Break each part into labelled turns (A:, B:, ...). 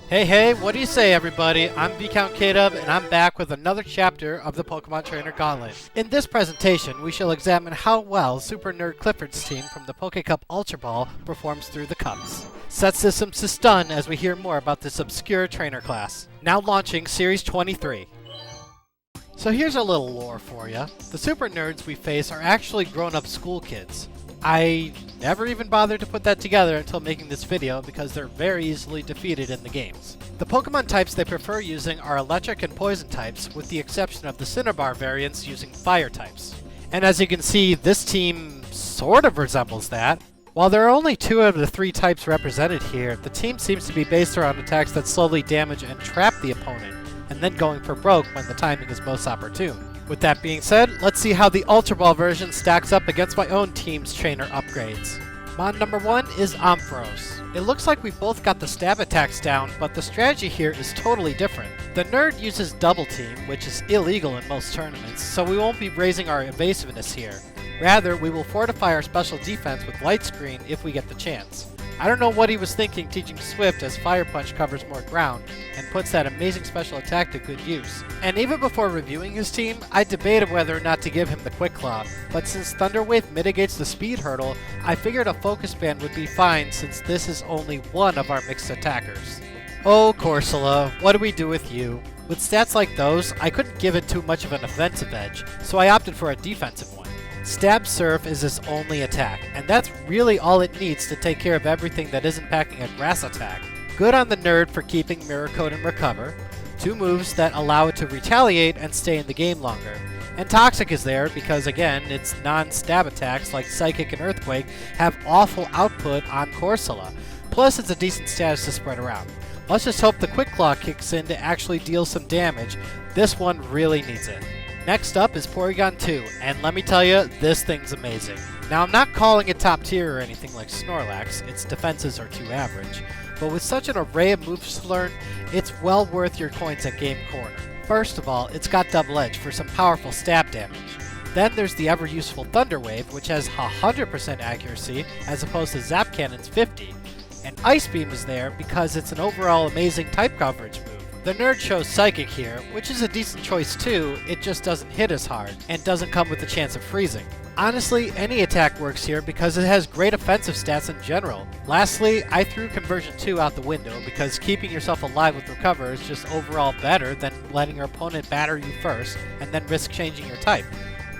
A: Hey, what do you say, everybody? I'm ViscountKdub, and I'm back with another chapter of the Pokemon Trainer Gauntlet. In this presentation, we shall examine how well Super Nerd Clifford's team from the Poke Cup Ultra Ball performs through the Cups. Set systems to stun as we hear more about this obscure trainer class. Now launching Series 23. So here's a little lore for you. The Super Nerds we face are actually grown-up school kids. I never even bothered to put that together until making this video because they're very easily defeated in the games. The Pokemon types they prefer using are electric and poison types, with the exception of the Cinnabar variants using fire types. And as you can see, this team sort of resembles that. While there are only 2 out of the 3 types represented here, the team seems to be based around attacks that slowly damage and trap the opponent, and then going for broke when the timing is most opportune. With that being said, let's see how the Ultra Ball version stacks up against my own team's trainer upgrades. Mon number 1 is Ampharos. It looks like we both got the stab attacks down, but the strategy here is totally different. The nerd uses Double Team, which is illegal in most tournaments, so we won't be raising our evasiveness here. Rather, we will fortify our special defense with Light Screen if we get the chance. I don't know what he was thinking teaching Swift, as Fire Punch covers more ground and puts that amazing special attack to good use. And even before reviewing his team, I debated whether or not to give him the Quick Claw, but since Thunder Wave mitigates the speed hurdle, I figured a Focus Band would be fine since this is only one of our mixed attackers. Oh Corsola, what do we do with you? With stats like those, I couldn't give it too much of an offensive edge, so I opted for a defensive one. Stab Surf is its only attack, and that's really all it needs to take care of everything that isn't packing a grass attack. Good on the nerd for keeping Mirror Coat and Recover, 2 moves that allow it to retaliate and stay in the game longer. And Toxic is there because, again, its non-stab attacks like Psychic and Earthquake have awful output on Corsola, plus it's a decent status to spread around. Let's just hope the Quick Claw kicks in to actually deal some damage. This one really needs it. Next up is Porygon 2, and let me tell you, this thing's amazing. Now, I'm not calling it top tier or anything like Snorlax, its defenses are too average, but with such an array of moves to learn, it's well worth your coins at Game Corner. First of all, it's got Double Edge for some powerful stab damage. Then there's the ever-useful Thunder Wave, which has 100% accuracy as opposed to Zap Cannon's 50, and Ice Beam is there because it's an overall amazing type coverage move. The nerd chose Psychic here, which is a decent choice too, it just doesn't hit as hard, and doesn't come with the chance of freezing. Honestly, any attack works here because it has great offensive stats in general. Lastly, I threw Conversion 2 out the window because keeping yourself alive with Recover is just overall better than letting your opponent batter you first, and then risk changing your type.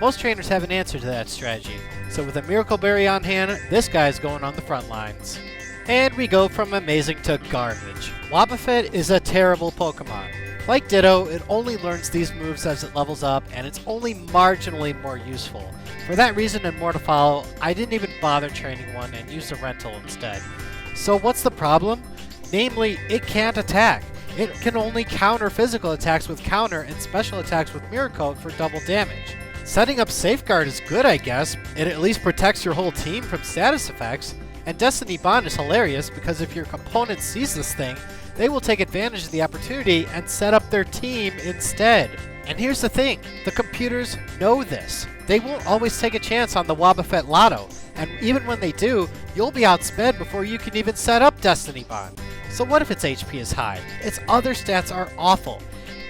A: Most trainers have an answer to that strategy, so with a Miracle Berry on hand, this guy's going on the front lines. And we go from amazing to garbage. Wobbuffet is a terrible Pokemon. Like Ditto, it only learns these moves as it levels up, and it's only marginally more useful. For that reason and more to follow, I didn't even bother training one and used a rental instead. So what's the problem? Namely, it can't attack. It can only counter physical attacks with Counter and special attacks with Mirror Coat for double damage. Setting up Safeguard is good, I guess. It at least protects your whole team from status effects. And Destiny Bond is hilarious because if your opponent sees this thing, they will take advantage of the opportunity and set up their team instead. And here's the thing, the computers know this. They won't always take a chance on the Wobbuffet Lotto, and even when they do, you'll be outsped before you can even set up Destiny Bond. So what if its HP is high? Its other stats are awful,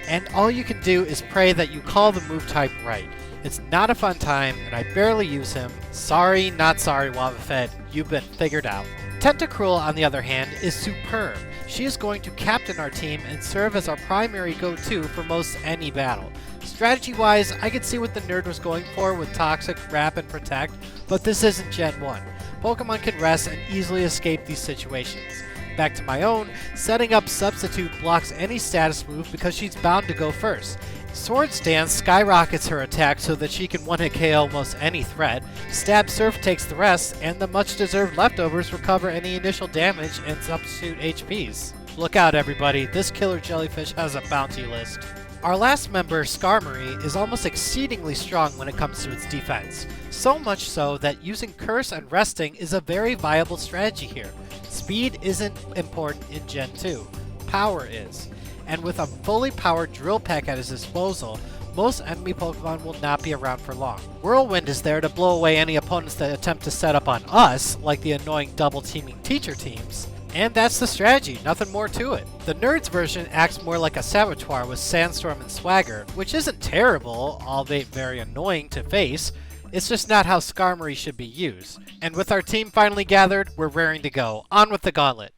A: and all you can do is pray that you call the move type right. It's not a fun time, and I barely use him. Sorry, not sorry, Wobbuffet. You've been figured out. Tentacruel, on the other hand, is superb. She is going to captain our team and serve as our primary go-to for most any battle. Strategy-wise, I could see what the nerd was going for with Toxic, Wrap, and Protect, but this isn't Gen 1. Pokemon can rest and easily escape these situations. Back to my own, setting up Substitute blocks any status move because she's bound to go first. Swords Dance skyrockets her attack so that she can one-hit KO almost any threat. Stab Surf takes the rest, and the much-deserved leftovers recover any initial damage and substitute HPs. Look out, everybody, this killer jellyfish has a bounty list. Our last member, Skarmory, is almost exceedingly strong when it comes to its defense. So much so that using Curse and Resting is a very viable strategy here. Speed isn't important in Gen 2. Power is. And with a fully powered Drill Peck at his disposal, most enemy Pokemon will not be around for long. Whirlwind is there to blow away any opponents that attempt to set up on us, like the annoying double-teaming teacher teams. And that's the strategy, nothing more to it. The Nerds version acts more like a Saboteur with Sandstorm and Swagger, which isn't terrible, albeit very annoying to face. It's just not how Skarmory should be used. And with our team finally gathered, we're raring to go. On with the Gauntlet.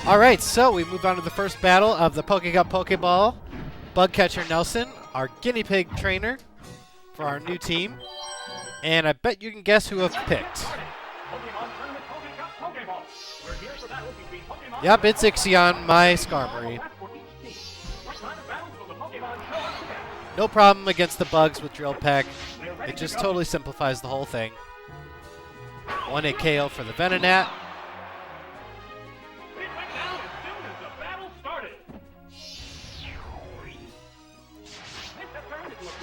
A: Alright, so we move on to the first battle of the Poke Cup Pokeball. Bugcatcher Nelson, our guinea pig trainer for our new team. And I bet you can guess who I've picked. Yep, it's Ixion, my Skarmory. No problem against the bugs with Drill Peck. It just totally simplifies the whole thing. 1-hit KO for the Venonat.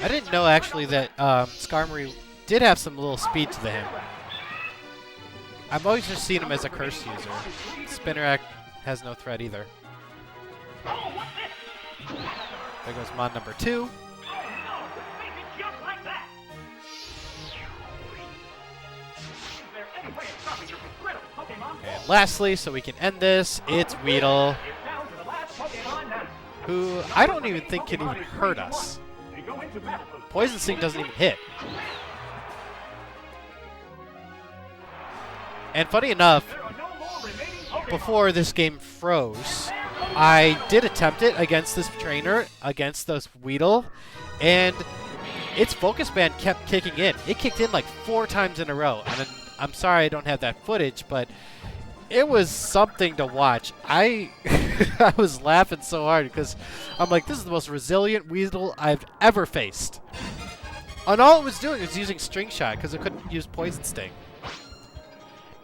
A: I didn't know actually that Skarmory did have some little speed to him. I've always just seen him as a curse user. Spinnerack has no threat either. There goes Mon number 2. And lastly, so we can end this, it's Weedle, who I don't even think can even hurt us. Poison Sting doesn't even hit. And funny enough, before this game froze, I did attempt it against this trainer, against this Weedle, and its focus band kept kicking in. It kicked in like 4 times in a row. And I'm sorry I don't have that footage, but it was something to watch. I was laughing so hard because I'm like, this is the most resilient Weedle I've ever faced. And all it was doing was using String Shot because it couldn't use Poison Sting.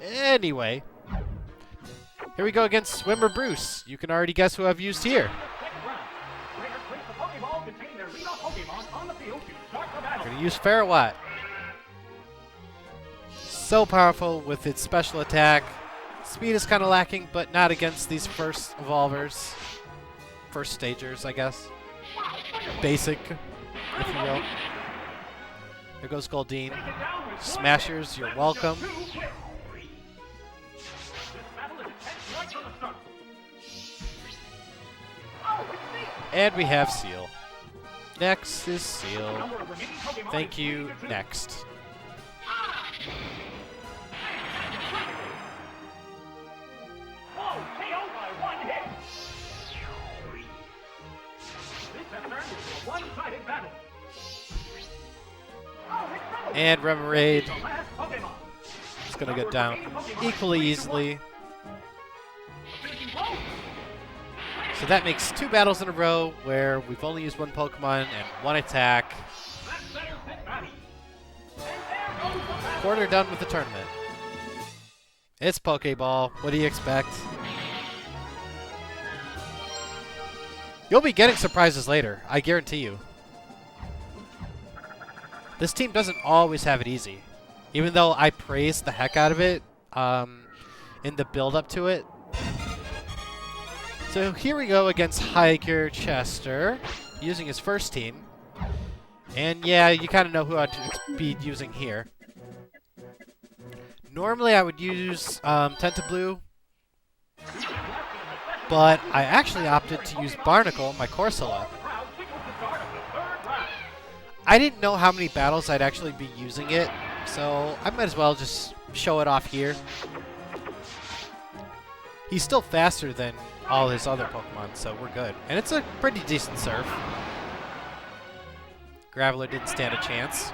A: Anyway, here we go against Swimmer Bruce. You can already guess who I've used here. I'm going to use Farrawatt. So powerful with its special attack. Speed is kind of lacking, but not against these first evolvers. First stagers, I guess. Basic, if you will. There goes Goldeen. Smashers, you're welcome. And we have Seal. Next is Seal. Thank you. Next. And Remoraid is going to get down equally easily. So that makes 2 battles in a row where we've only used 1 Pokemon and 1 attack. Quarter done with the tournament. It's Pokeball. What do you expect? You'll be getting surprises later, I guarantee you. This team doesn't always have it easy. Even though I praised the heck out of it in the build-up to it. So here we go against Hiker Chester, using his first team. And yeah, you kind of know who I'd be using here. Normally I would use Tentablue, but I actually opted to use Barnacle, my Corsola. I didn't know how many battles I'd actually be using it, so I might as well just show it off here. He's still faster than all his other Pokemon, so we're good. And it's a pretty decent surf. Graveler didn't stand a chance.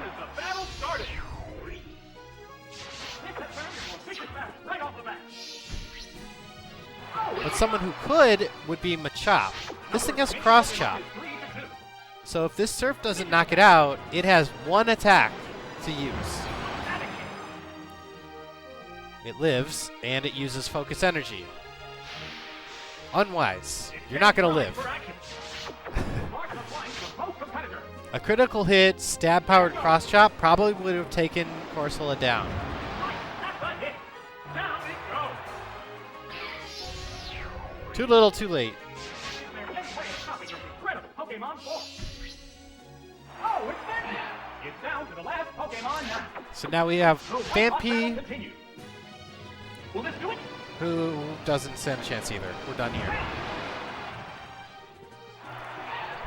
A: But someone who could would be Machop. This thing has Cross Chop. So if this surf doesn't knock it out, it has 1 attack to use. It lives, and it uses Focus Energy. Unwise. You're not going to live. A critical hit, stab-powered Cross Chop probably would have taken Corsola down. Too little, too late. So now we have Vampy. who doesn't stand a chance either. We're done here.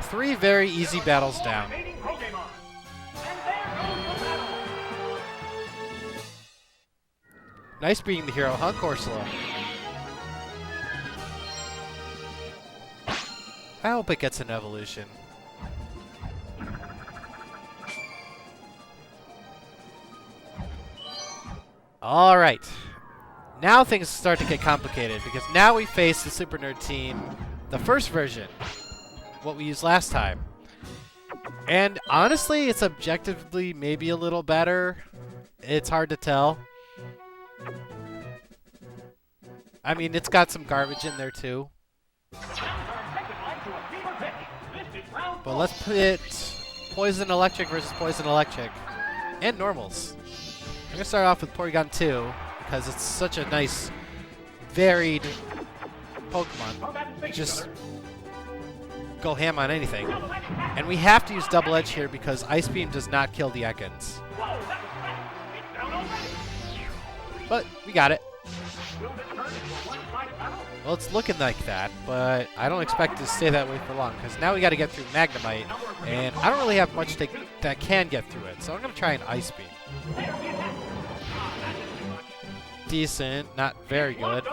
A: 3 very easy battles down. Nice being the hero, huh, Corsola? I hope it gets an evolution. Alright. Now things start to get complicated, because now we face the Super Nerd team, the first version. What we used last time. And honestly, it's objectively maybe a little better. It's hard to tell. I mean, it's got some garbage in there too. But let's put Poison Electric versus Poison Electric. And normals. I'm going to start off with Porygon 2, because it's such a nice, varied Pokemon. Just go ham on anything. And we have to use Double Edge here because Ice Beam does not kill the Ekans. But we got it. Well, it's looking like that, but I don't expect it to stay that way for long because now we got to get through Magnemite, and I don't really have much that can get through it, so I'm going to try an Ice Beam. Decent, not very good.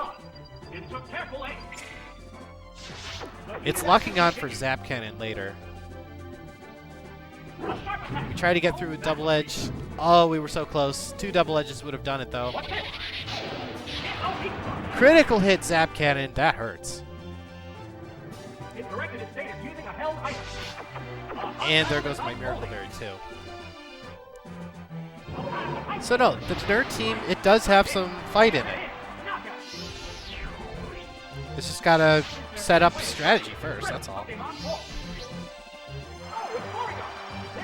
A: It's locking on for Zap Cannon later. We try to get through with Double Edge. Oh, we were so close. 2 Double Edges would have done it, though. Critical hit Zap Cannon. That hurts. And there goes my Miracle Berry, too. So, no, the Nerd team, it does have some fight in it. It's just gotta set up strategy first, that's all.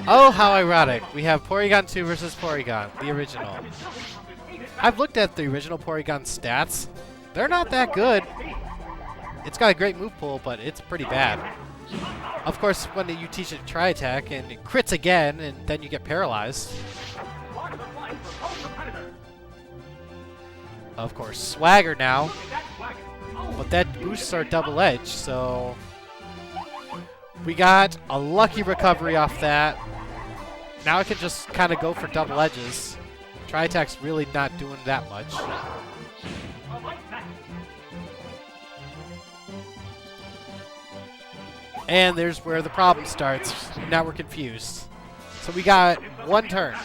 A: Oh, how ironic. We have Porygon 2 versus Porygon, the original. I've looked at the original Porygon stats. They're not that good. It's got a great move pool, but it's pretty bad. Of course, when you teach it Tri-Attack and it crits again, and then you get paralyzed. Of course, Swagger now. But that boosts our Double Edge, so we got a lucky recovery off that. Now I can just kind of go for Double Edges. Tri-Attack's really not doing that much. And there's where the problem starts. Now we're confused. So we got 1 turn.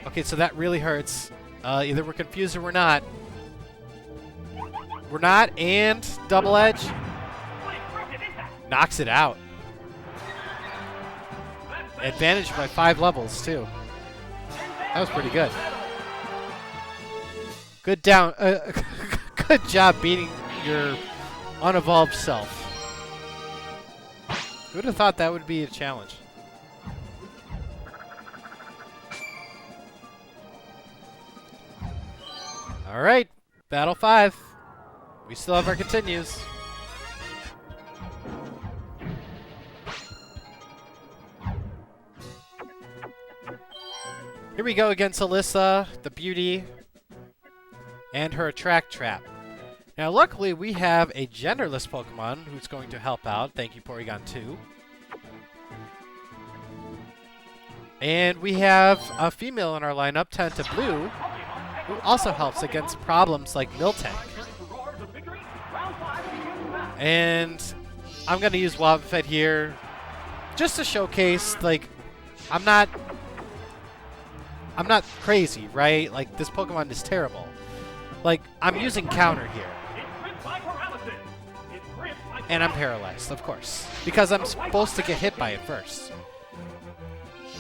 A: Okay, so that really hurts. Either we're confused or we're not. We're not, and Double Edge knocks it out. Advantage by 5 levels, too. That was pretty good. Good good job beating your unevolved self. Who would have thought that would be a challenge? Alright, Battle 5. We still have our continues. Here we go against Alyssa, the beauty, and her Attract Trap. Now, luckily, we have a genderless Pokemon who's going to help out. Thank you, Porygon 2. And we have a female in our lineup, Tenta Blue, who also helps against problems like Miltank. And I'm going to use Wobbuffet here just to showcase, like, I'm not crazy, right? Like, this Pokemon is terrible. Like, I'm using counter here. And I'm paralyzed, of course. Because I'm supposed to get hit by it first.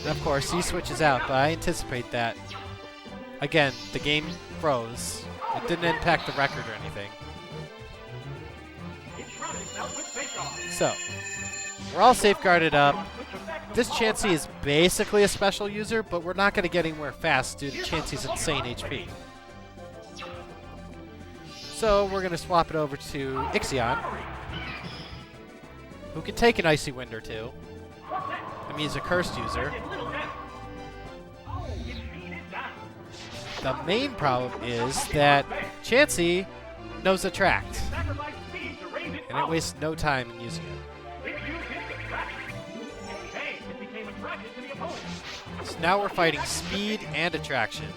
A: And of course, he switches out, but I anticipate that. Again, the game froze. It didn't impact the record or anything. So, we're all safeguarded up. This Chansey is basically a special user, but we're not going to get anywhere fast due to Chansey's insane HP. So we're going to swap it over to Ixion, who can take an Icy Wind or two. I mean, he's a cursed user. The main problem is that Chansey knows Attract, and it wastes no time in using it. So now we're fighting Speed and Attraction.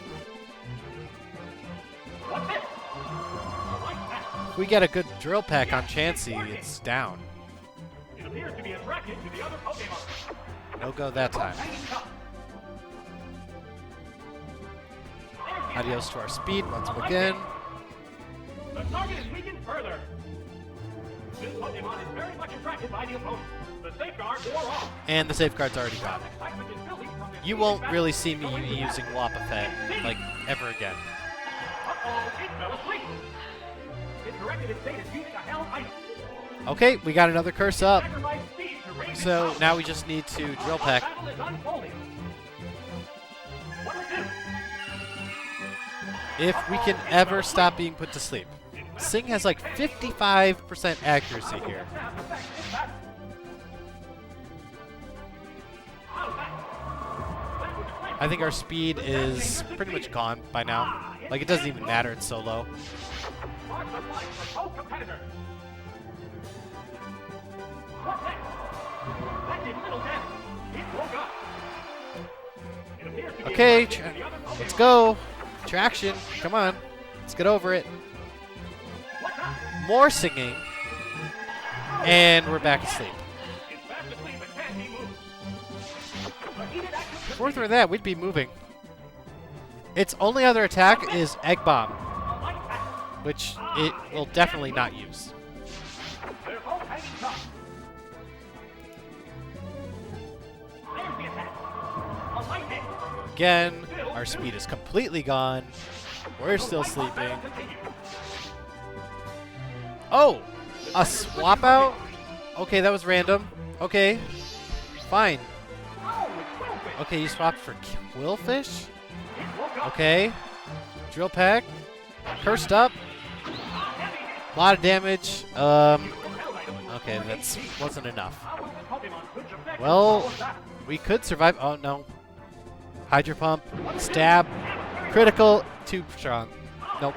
A: If we get a good Drill Peck on Chansey, it's down. No go that time. Adios to our Speed once again.
B: The target is weakened further. This Pokemon is very much attracted by the opponent. The safeguard wore off.
A: And the safeguard's already gone. You won't really see me using Wobbuffet, like, ever again.
B: Uh-oh, it fell asleep. It corrected its state as using a held item.
A: Okay, we got another curse up. So now we just need to Drill Peck. If we can ever stop being put to sleep. Sing has like 55% accuracy here. I think our Speed is pretty much gone by now. Like, it doesn't even matter, it's so low. Okay, let's go. Traction, come on. Let's get over it. More singing. And we're back asleep. If we're through that, we'd be moving. Its only other attack is Egg Bomb, which it will definitely not use. Again, our Speed is completely gone. We're still sleeping. Oh! A swap out? Okay, that was random. Okay. Fine. Okay, you swapped for Quillfish? Okay. Drill Peck. Cursed up. A lot of damage. Okay, that wasn't enough. Well, we could survive. Oh, no. Hydro Pump. Stab. Critical. Too strong. Nope.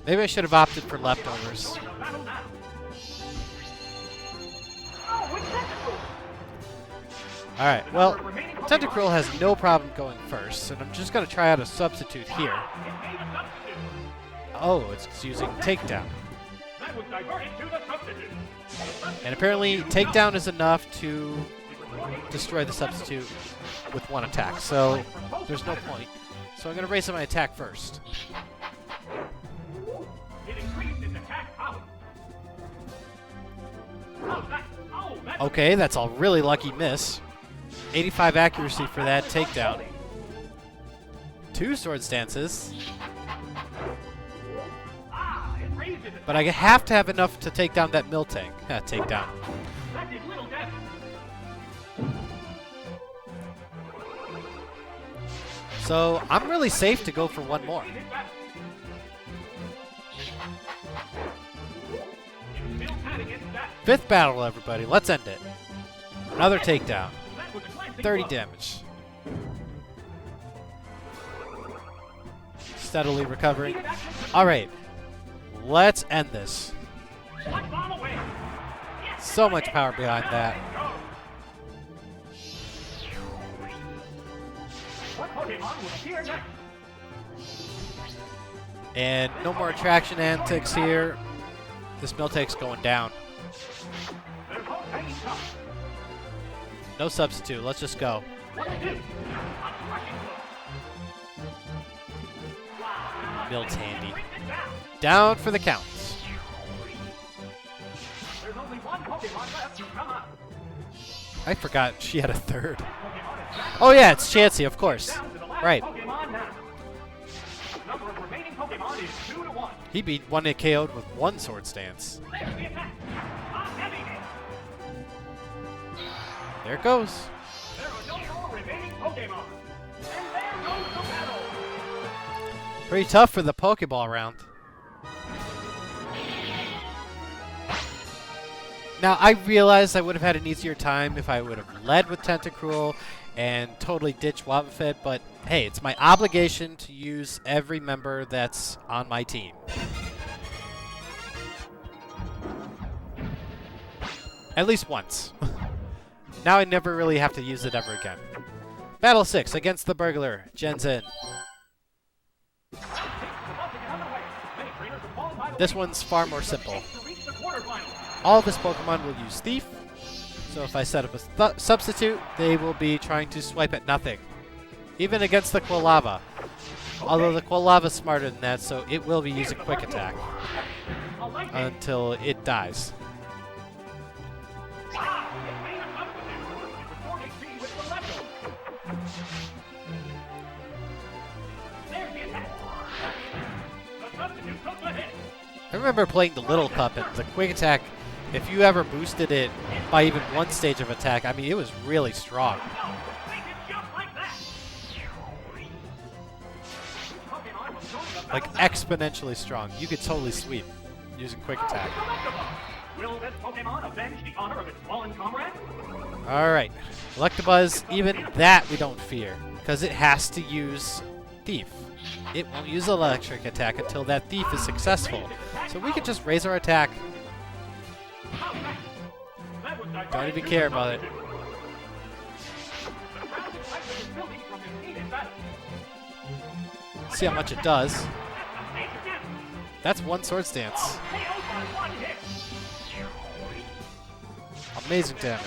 A: Maybe I should have opted for leftovers. Alright, well, Tentacruel has no problem going first, and I'm just going to try out a substitute here. Oh, it's using Takedown. And apparently, Takedown is enough to destroy the substitute with one attack, so there's no point. So I'm going to raise my attack first. Okay, that's a really lucky miss. 85 accuracy for that takedown. 2 Sword Stances. But I have to have enough to take down that Miltank. Takedown. So I'm really safe to go for one more. Fifth battle, everybody. Let's end it. Another takedown. 30 damage. Steadily recovering. Alright. Let's end this. So much power behind that. And no more attraction antics here. This Miltank's going down. No substitute. Let's just go. Miltandy. Down for the counts. I forgot she had a third. Oh yeah, it's Chansey, of course. Right. He beat one hit KO'd with 1 Sword Stance. There it goes. Pretty tough for the Pokeball round. Now, I realized I would have had an easier time if I would have led with Tentacruel and totally ditched Wobbuffet, but hey, it's my obligation to use every member that's on my team. At least once. Now I never really have to use it ever again. Battle 6 against the Burglar, Genzen. This one's far more simple. All of his Pokemon will use Thief, so if I set up a substitute, they will be trying to swipe at nothing. Even against the Quilava. Although the Quilava's smarter than that, so it will be using Quick Attack until it dies. I remember playing the Little Cup, and the Quick Attack, if you ever boosted it by even one stage of attack, I mean, it was really strong. Like, exponentially strong. You could totally sweep using Quick Attack.
B: Will this Pokemon avenge the honor of its fallen comrade?
A: Alright. Electabuzz, even that we don't fear, because it has to use Thief. It won't use Electric Attack until that Thief is successful. So we can just raise our attack. Don't even care about it. See how much it does. That's one Swords Dance. Amazing damage.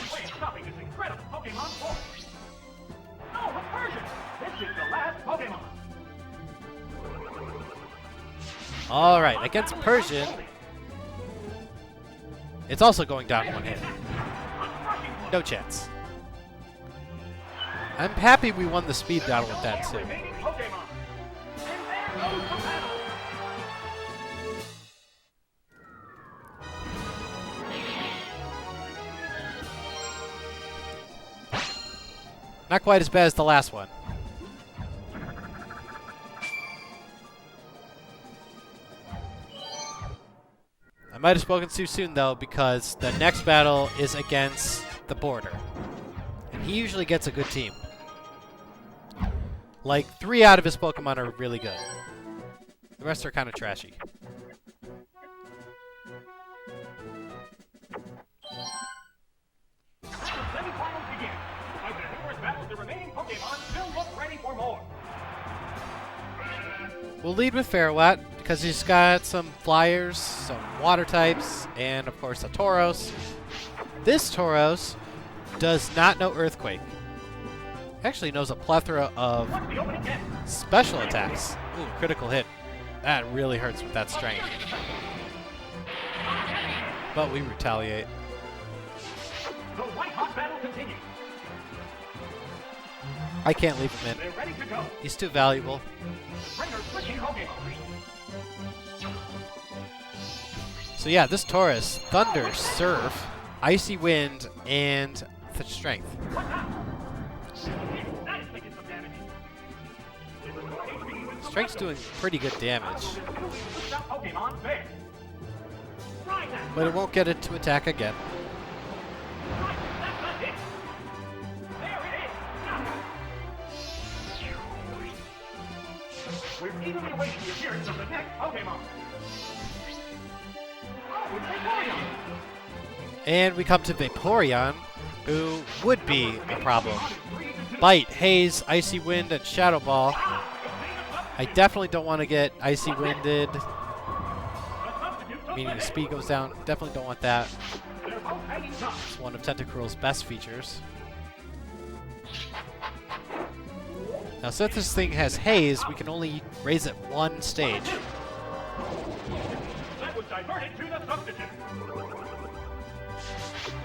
A: Alright, against Persian, it's also going down one hit. No chance. I'm happy we won the speed battle with that too. Not quite as bad as the last one. I might have spoken too soon, though, because the next battle is against the Border. And he usually gets a good team. Like, 3 out of his Pokemon are really good. The rest are kind of trashy. We'll lead with Farewat, because he's got some Flyers, some Water types, and of course a Tauros. This Tauros does not know Earthquake. Actually knows a plethora of special attacks. Ooh, critical hit. That really hurts with that strength. But we retaliate.
B: The white-hot battle continues.
A: I can't leave him in.
B: They're ready to go.
A: He's too valuable. So yeah, this Taurus, Thunder, Surf, Icy Wind, and Strength. Strength's doing pretty good damage. But it won't get it to attack again.
B: We're eagerly awaiting the appearance of the next Pokemon. Oh, it's Vaporeon!
A: And we come to Vaporeon, who would be a problem. Bite, Haze, Icy Wind, and Shadow Ball. I definitely don't want to get Icy Winded, meaning the speed goes down. Definitely don't want that. It's one of Tentacruel's best features. Now, since this thing has Haze, we can only raise it one stage.
B: That was diverted to the substitute.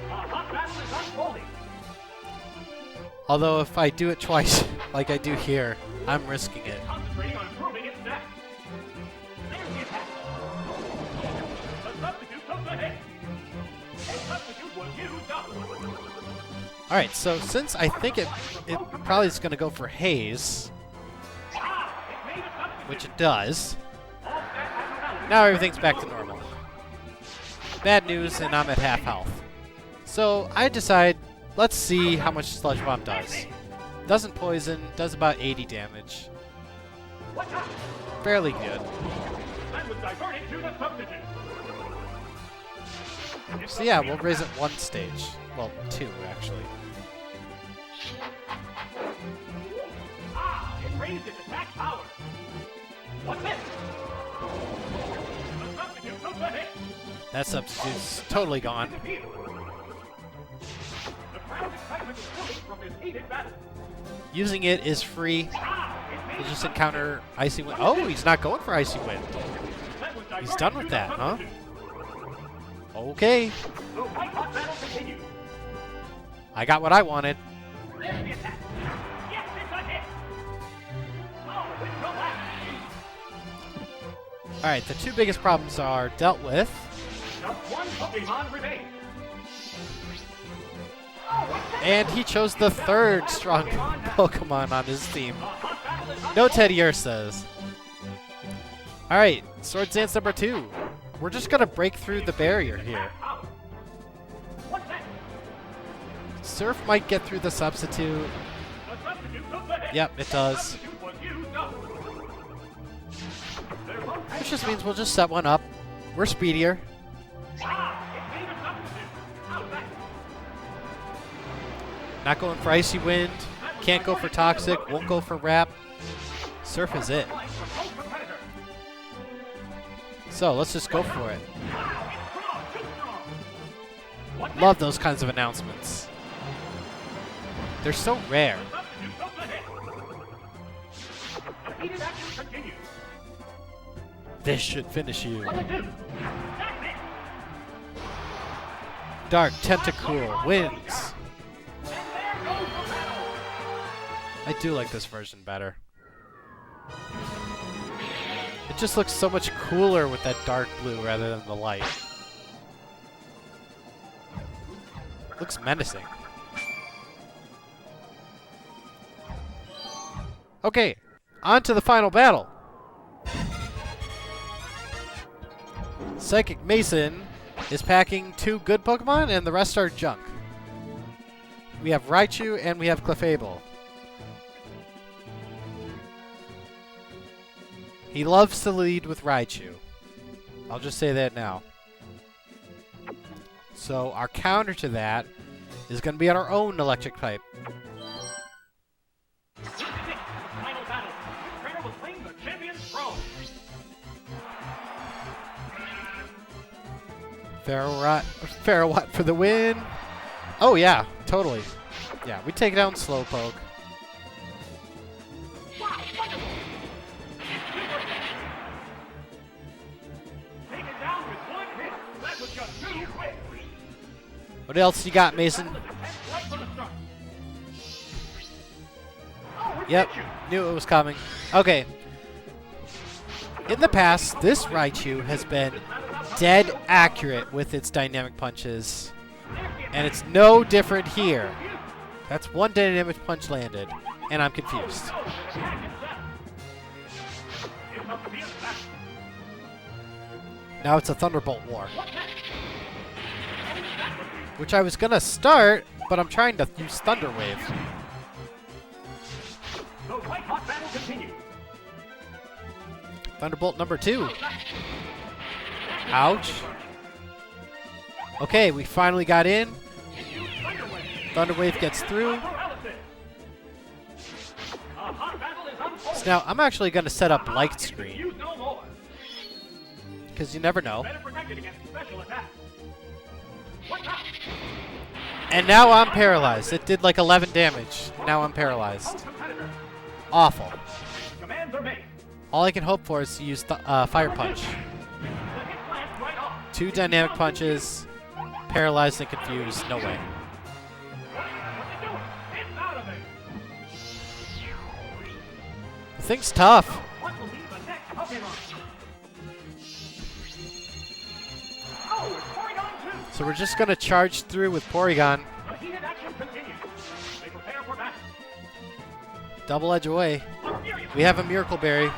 B: A hot battle is unfolding.
A: Although, if I do it twice, like I do here, I'm risking it.
B: Concentrating on improving its stats. There's the attack. The substitute took the hit. A substitute was used up.
A: Alright, so since I think it probably is going to go for Haze, which it does, now everything's back to normal. Bad news, and I'm at half health. So I decide, let's see how much Sludge Bomb does. Doesn't poison, does about 80 damage. Fairly good.
B: That was diverted to the substitute.
A: So yeah, we'll raise it one stage. Well, two, actually.
B: Ah, it raised its attack power. What's this? The substitute took the hit.
A: That substitute's totally gone.
B: The crowd's excitement is building from this heated battle.
A: Using it is free.
B: Ah, it made
A: You just
B: the
A: encounter Icy Wind. Oh, he's not going for Icy Wind.
B: That was
A: He's
B: diverted
A: done
B: to
A: with
B: the
A: that, huh?
B: substitute.
A: Okay.
B: The white hot battle continues.
A: I got what I wanted.
B: There's the attack. Yes, it's a hit. Oh, it's collapsed.
A: Alright, the two biggest problems are dealt with.
B: Just one Pokemon remains.
A: And he chose the third strong Pokemon on his team. No Teddy Ursas. Alright, Swords Dance number 2. We're just gonna break through the barrier here.
B: What's that?
A: Surf might get through the substitute.
B: The substitute took the hit.
A: Yep, it does.
B: Substitute was used up. They're both
A: Which just means we'll just set one up. We're speedier.
B: Ah, it made a substitute. How's that?
A: Not going for Icy Wind. Can't go for Toxic. Won't go for Wrap. Surf is it.
B: Like from both competitors.
A: So let's just go for it.
B: Wow, it's strong, too strong. What's
A: Love those kinds of announcements. They're so rare.
B: that? Substitute took the hit. The heated action continues.
A: This should finish you.
B: What'll it do? That's it.
A: Dark Tentacool wins.
B: And there goes the battle.
A: I do like this version better. It just looks so much cooler with that dark blue rather than the light. Looks menacing. Okay, on to the final battle. Psychic Mason is packing 2 good Pokemon and the rest are junk. We have Raichu and we have Clefable. He loves to lead with Raichu. I'll just say that now. So our counter to that is going to be on our own electric type.
B: This is it. Final battle. The trainer will claim the champion's throne.
A: Farrawatt for the win. Oh yeah, totally. Yeah, we take down Slowpoke.
B: Wow, wonderful. Taken down with one hit. That was just too quick.
A: What else you got, Mason?
B: Right from the start. Oh, it
A: Yep,
B: hit you.
A: knew it was coming. Okay. In the past, this Raichu has been dead accurate with its dynamic punches. And it's no different here. That's one dynamic punch landed, and I'm confused. Now it's a Thunderbolt war. Which I was gonna start, but I'm trying to use Thunder Wave.
B: The white hot battle continues.
A: Thunderbolt number 2. Ouch. Okay, we finally got in. Thunder Wave gets through. So now I'm actually going to set up Light Screen, because you never know. And now I'm paralyzed. It did like 11 damage. Now I'm paralyzed. Awful. All I can hope for is to use Fire Punch. 2 dynamic punches, paralyzed and confused. No way. The thing's tough. So we're just going to charge through with Porygon. Double edge away. We have a Miracle Berry.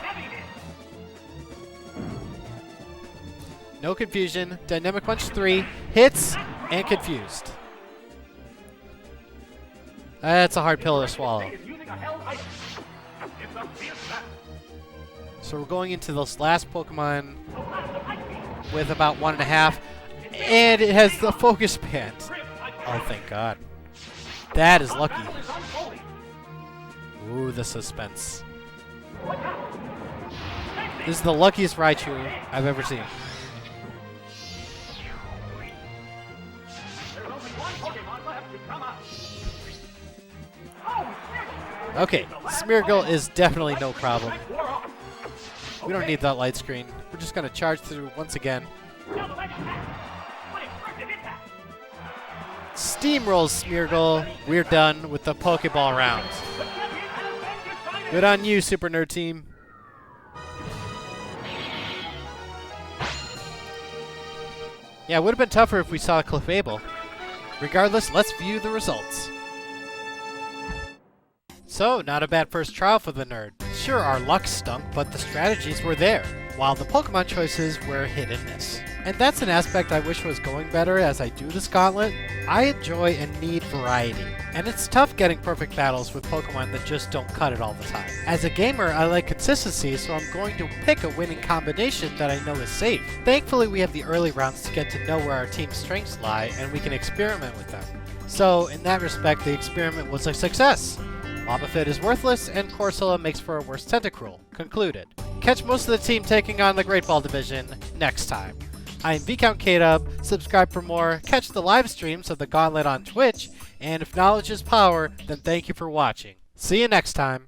A: No confusion. Dynamic Punch 3. Hits and confused. That's a hard pill to swallow.
B: Is using a held item. It's a fierce battle.
A: So we're going into this last Pokemon
B: So that's the fight beat.
A: with about 1.5, and it has the focus band.
B: Grip, I
A: Oh, thank God. That is lucky.
B: battle is unfolding.
A: Ooh, the suspense.
B: Watch out.
A: This is the luckiest Raichu I've ever seen.
B: There's only one Pokemon left to come out. Oh, Smeargle!
A: Okay, Smeargle is definitely no problem.
B: Wore off.
A: We don't need that light screen. We're just going to charge through once again.
B: Now the leg attack. Unexpected impact.
A: Steamrolls Smeargle. We're done with the Pokeball round.
B: The champion has been decided.
A: Good on you, Super Nerd Team. Yeah, it would have been tougher if we saw Clefable. Regardless, let's view the results. So, not a bad first trial for the nerd. Sure, our luck stunk, but the strategies were there, while the Pokemon choices were hit and miss. And that's an aspect I wish was going better as I do this Gauntlet. I enjoy and need variety, and it's tough getting perfect battles with Pokemon that just don't cut it all the time. As a gamer, I like consistency, so I'm going to pick a winning combination that I know is safe. Thankfully, we have the early rounds to get to know where our team's strengths lie, and we can experiment with them. So, in that respect, the experiment was a success. Wobbuffet is worthless, and Corsola makes for a worse Tentacruel. Concluded. Catch most of the team taking on the Great Ball Division next time. I'm ViscountKdub. Subscribe for more. Catch the live streams of the Gauntlet on Twitch. And if knowledge is power, then thank you for watching. See you next time.